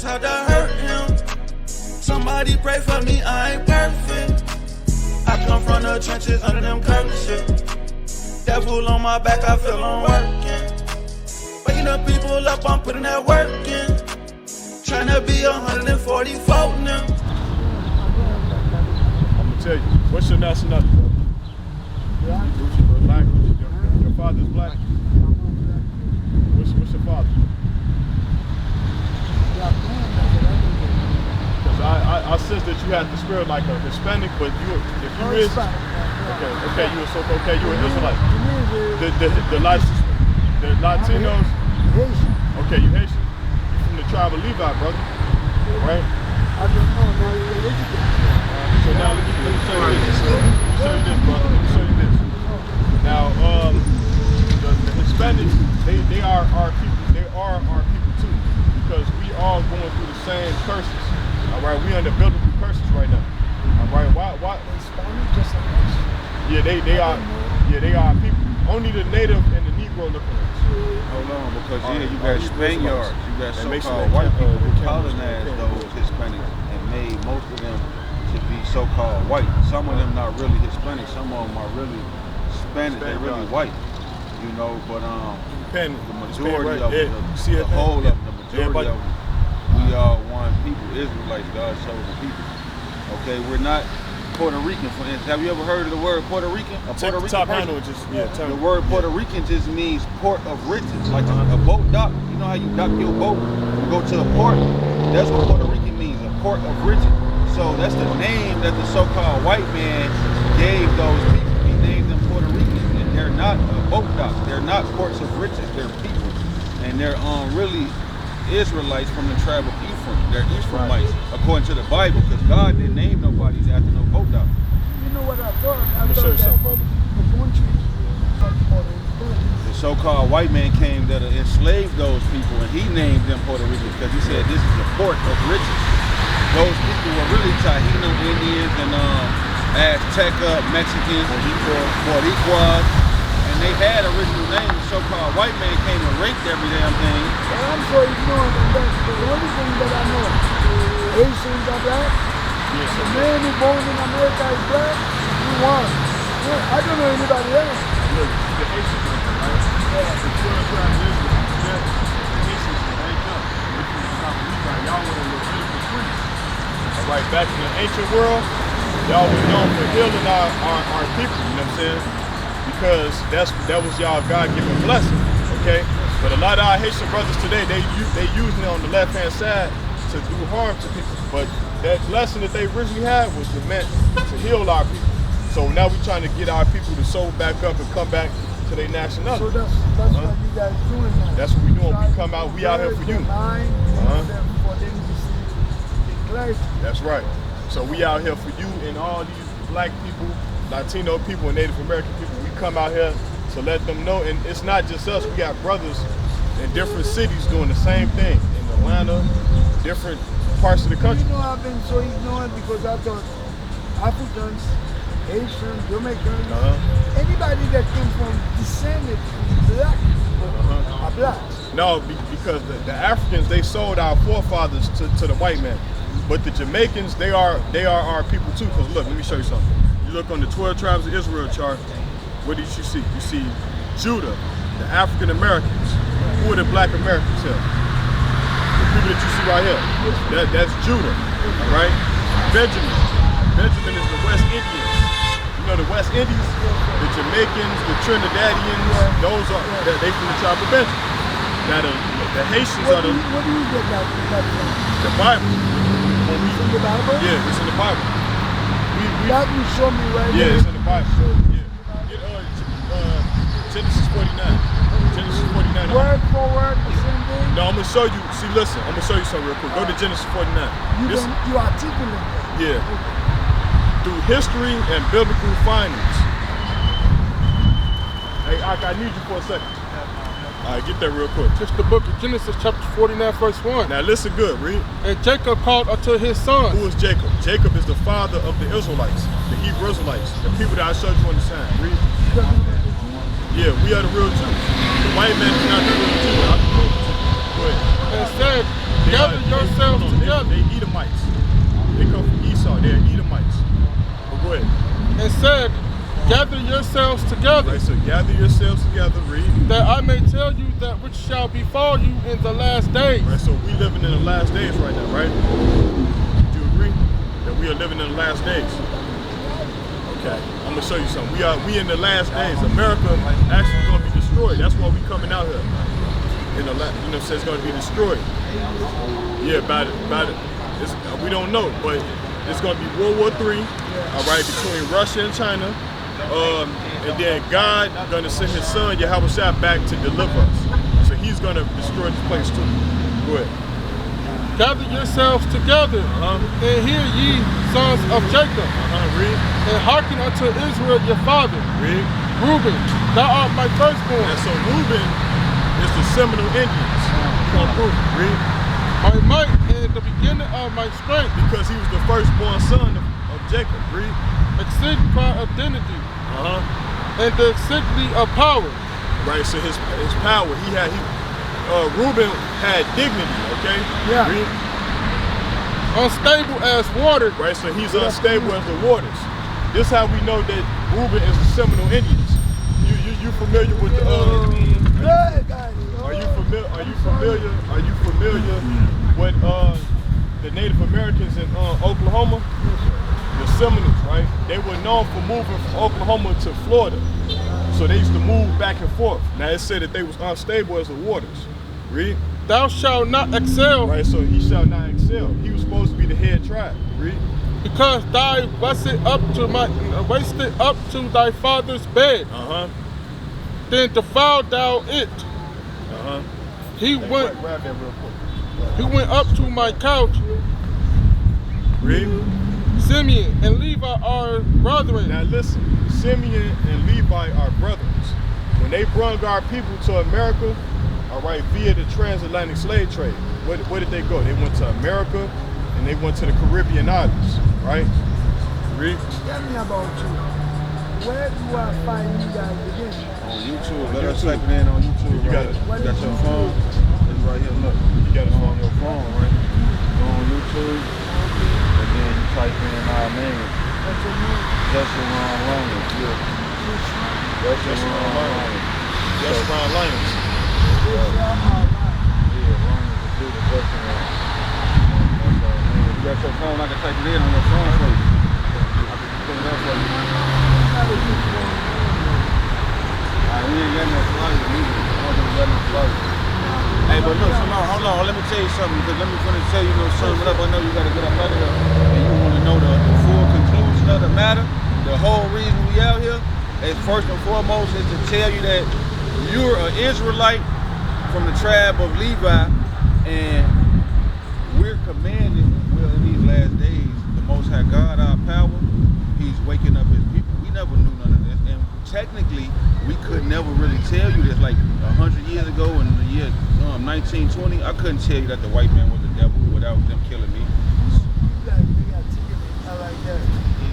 just had to hurt him. Somebody pray for me, I ain't perfect. I come from the trenches under them curtains. Devil on my back, I feel I'm working. Waking up people up, I'm putting that work in. Tryna be 144 now. I'm gonna tell you, what's your nationality, bro? Black. Your father's black. What's your father? Because I sense that you have the spirit like a Hispanic, but if you is you an Israelite. The Latinos. Okay, you Haitian. You from the tribe of Levi, brother, right? I don't know. Now you're educated. So now let me show you this. Let me show you this, brother. Let me show you this. Now, the Hispanics, they are our people. They are our people too, because we all going through the same curses. All right, we under biblical curses right now. All right, why? Hispanic just like us. Yeah, they are. Yeah, they are our people. Only the native and the Negro look at us. Hold on, because you got Spaniards, you got so-called white people who colonized those Hispanics and made most of them to be so-called white. Some of them not really Hispanic, some of them are really Spanish, they're really white, you know, but the majority of them, the whole of them, the majority of them, we are one people, Israelites, God's chosen people. Okay, we're not Puerto Rican, for instance. Have you ever heard of the word Puerto Rican? Take the top handle and just, the word Puerto Rican just means port of riches, like a boat dock. You know how you dock your boat, you go to a port? That's what Puerto Rican means, a port of riches. So that's the name that the so-called white man gave those people. He named them Puerto Ricans, and they're not a boat dock. They're not ports of riches. They're people, and they're really Israelites from the tribe of Ephraim. They're Ephraimites, according to the Bible, because God didn't name nobody after no boat dock. You know what I thought? I Let me show you something, brother. The so-called white man came that enslaved those people, and he named them Puerto Ricans because he said this is a port of riches. Those people were really Taino Indians and Azteca, Mexicans, Boricuas, and they had original names. The so-called white man came and raped every damn thing. Well, I'm so ignorant on that. The only thing that I know, Haitians are black. Yes, The man who born in America is black. He won. Yeah, I don't know anybody else. Look, the Haitians, right? Yeah. The 12 tribes of Israel, the Haitians, they come. Y'all were the Levitical priests. All right, back in the ancient world, y'all was known for healing our people, you know what I'm saying? Because that was y'all God-given blessing, okay? But a lot of our Haitian brothers today, they using it on the left-hand side to do harm to people. But that blessing that they originally had was meant to heal our people. So now we're trying to get our people to soul back up and come back to their nationality. So that's what you guys doing now. That's what we're doing. We come out, we out here for you. For them to see clarity. That's right. So we out here for you and all these black people, Latino people, and Native American people. We come out here to let them know. And it's not just us. We got brothers in different cities doing the same thing. In Atlanta, different parts of the country. You know, I've been so ignorant because I thought Africans, Haitians, Jamaicans, anybody that came from descended from black people are blacks. No, because the Africans, they sold our forefathers to the white man. But the Jamaicans, they are our people too. Because look, let me show you something. You look on the 12 tribes of Israel chart, what did you see? You see Judah, the African Americans. Who are the black Americans here? The people that you see right here. That's Judah, right? Benjamin is the West Indians. You know the West Indies? The Jamaicans, the Trinidadians, those are, they from the tribe of Benjamin. Now the Haitians are the... What do you get that from? The Bible. It's in the Bible? Yeah, it's in the Bible. That will show me right Yeah, there. it's in the Bible. Yeah. Get Genesis 49. Genesis 49. Word for word, the same thing? No, I'm going to show you. See, listen, I'm going to show you something real quick. Go to Genesis 49. You articulate that. Yeah. Through history and biblical findings. Hey, I need you for a second. All right, get that real quick. It's the book of Genesis, chapter 49, verse 1. Now listen good, read. And Jacob called unto his son. Who is Jacob? Jacob is the father of the Israelites, the Hebrew Israelites, the people that I showed you on the sign. Read. Yeah, we are the real Jews. The white man is not the real Jew. I'm the real Jew. Go ahead. And said, gather yourselves said, gather yourselves together, Right, so gather yourselves together, read. that I may tell you that which shall befall you in the last days. Right, so we living in the last days right now, right? Do you agree that we are living in the last days? Okay, I'm gonna show you something. We in the last days. America actually gonna be destroyed. That's why we coming out here. In the says it's gonna be destroyed. Yeah, about it. We don't know, but it's gonna be World War III. All right, between Russia and China. And then God gonna send his son Yahweh back to deliver us. So he's gonna destroy this place too. Go ahead. Gather yourselves together, and hear ye, sons of Jacob, Read. and hearken unto Israel your father. Read. Reuben, thou art my firstborn, And so Reuben is the Seminole Indians. Come on, Reuben. Read. my might, and the beginning of my strength, Because he was the firstborn son of Jacob. Read. exceeding my identity, and the exceedingly of power. Right, so his power, Reuben had dignity, okay? Yeah. Read. Unstable as water, Right, so he's unstable as the waters. This how we know that Reuben is the Seminole Indians. You familiar with the Are you familiar with the Native Americans in Oklahoma? The Seminoles, right? They were known for moving from Oklahoma to Florida. So they used to move back and forth. Now it said that they was unstable as the waters. Read. thou shalt not excel, Right, so he shall not excel. He was supposed to be the head tribe. Read. because thou wasted up to thy father's bed. Then defiled thou it. He went Grab that real quick. He went up to my couch. Read. Simeon and Levi are brethren. Now listen, Simeon and Levi are brothers. When they brought our people to America, all right, via the transatlantic slave trade, where did they go? They went to America and they went to the Caribbean islands, right? Read. Tell me about you. Where do I find you guys again? On YouTube. Let us type it in on YouTube. You got it. You got your phone. It's right here. Look. You got it on your phone, right? Go on YouTube. And then you type in our name. What's your name? Just Around Lions. Yeah. Just Around Lions. Just Around Lions. Israel Lions. Yeah, Lions is due to Just Around. That's our name. You got your phone, I can type it in on your phone for you. I can put it up for you. We ain't got no flyers either. I don't got no flyers. Hey, but look, hold on, let me tell you something, because let me finish tell you, sum it up. I know you gotta get up out of here. And you wanna know the full conclusion of the matter. The whole reason we out here is first and foremost is to tell you that you're an Israelite from the tribe of Levi, and we're commanded, well, in these last days, the Most High God, our power, he's waking up his people. We never knew none of this. And technically, we could never really tell you this. Like 100 years ago in the year 1920, I couldn't tell you that the white man was the devil without them killing me. I like that.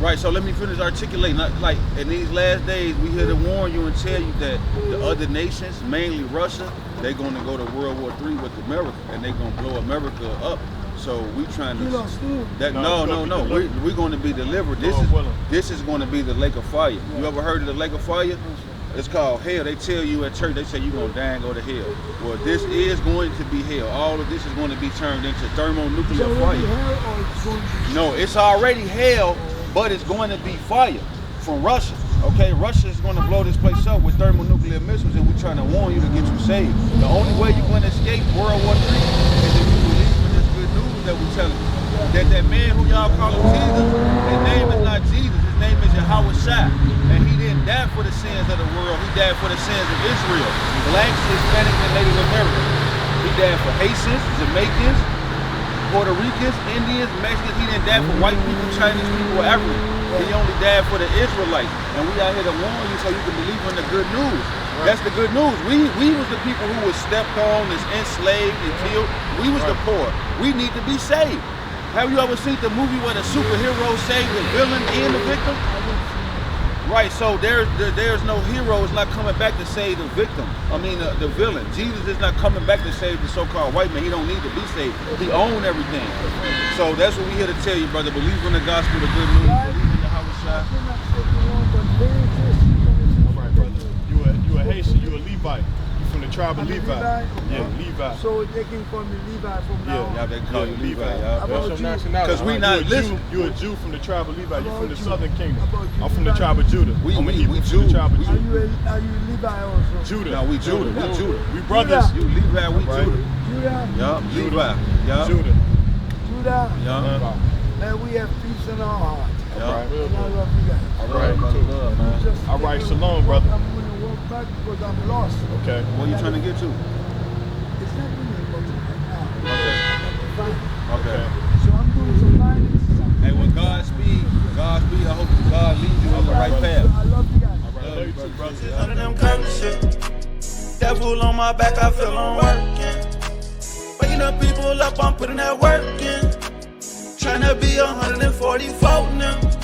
Right, so let me finish articulating. Like, in these last days, we here to warn you and tell you that the other nations, mainly Russia, they're going to go to World War III with America, and they're going to blow America up. So we trying to no. We're going to be delivered. This is going to be the lake of fire. You ever heard of the lake of fire? It's called hell. They tell you at church, they say you're going to die and go to hell. Well, this is going to be hell. All of this is going to be turned into thermonuclear fire. Hell, or it's going to be No, it's already hell, but it's going to be fire from Russia. Okay, Russia is going to blow this place up with thermonuclear missiles, and we're trying to warn you to get you saved. The only way you're going to escape World War III is if you believe in this good news that we're telling you. That man who y'all call him Jesus, his name is not Jesus, his name is Yahweh Shai. And he didn't die for the sins of the world, he died for the sins of Israel. Blacks, Hispanics, and Native Americans. He died for Haitians, Jamaicans, Puerto Ricans, Indians, Mexicans. He didn't die for white people, Chinese people, or Africans. He only died for the Israelites. And we out here to warn you so you can believe in the good news. That's the good news. We was the people who was stepped on, is enslaved and killed. We was the poor. We need to be saved. Have you ever seen the movie where the superhero saved the villain and the victim? Right, so there's no hero is not coming back to save the victim. I mean the villain. Jesus is not coming back to save the so-called white man. He don't need to be saved. He owned everything. So that's what we here to tell you, brother. Believe in the gospel, the good news. Believe in the Yahweh Shai. Haitian, you a Levi. You from the tribe of I'm a Levi. Levi? Yeah, Levi. So they can call me Levi from now on. Yeah, they call you Levi. Yeah. About What's your you? nationality? Because we not listen. You a Jew from the tribe of Levi. You from the About you. southern kingdom. About you. I'm from the tribe of Judah. We I'm a Hebrew from Jew. the tribe of Are Judah. you Levi also? Judah. No, we Judah. We Judah. We brothers. Judah. You Levi, we Right. Judah. Judah? Yeah, Levi. Yeah. Judah. Judah? Yeah. Man, we have peace in our heart. Yeah. Right. And I love you guys. All right. Love, man. Just All right, take a shalom, walk. brother. I'm going to walk back because I'm lost. Okay. What you trying to get to? It's not really about right now. Okay. Okay. So I'm doing some finance. Hey, with Godspeed, I hope God leads you on the right path. I love you guys. Love you too, brother. Under them curtain shit. Devil on my back, I feel I'm working. Waking up people up, I'm putting that work in. Tryna be 144 now.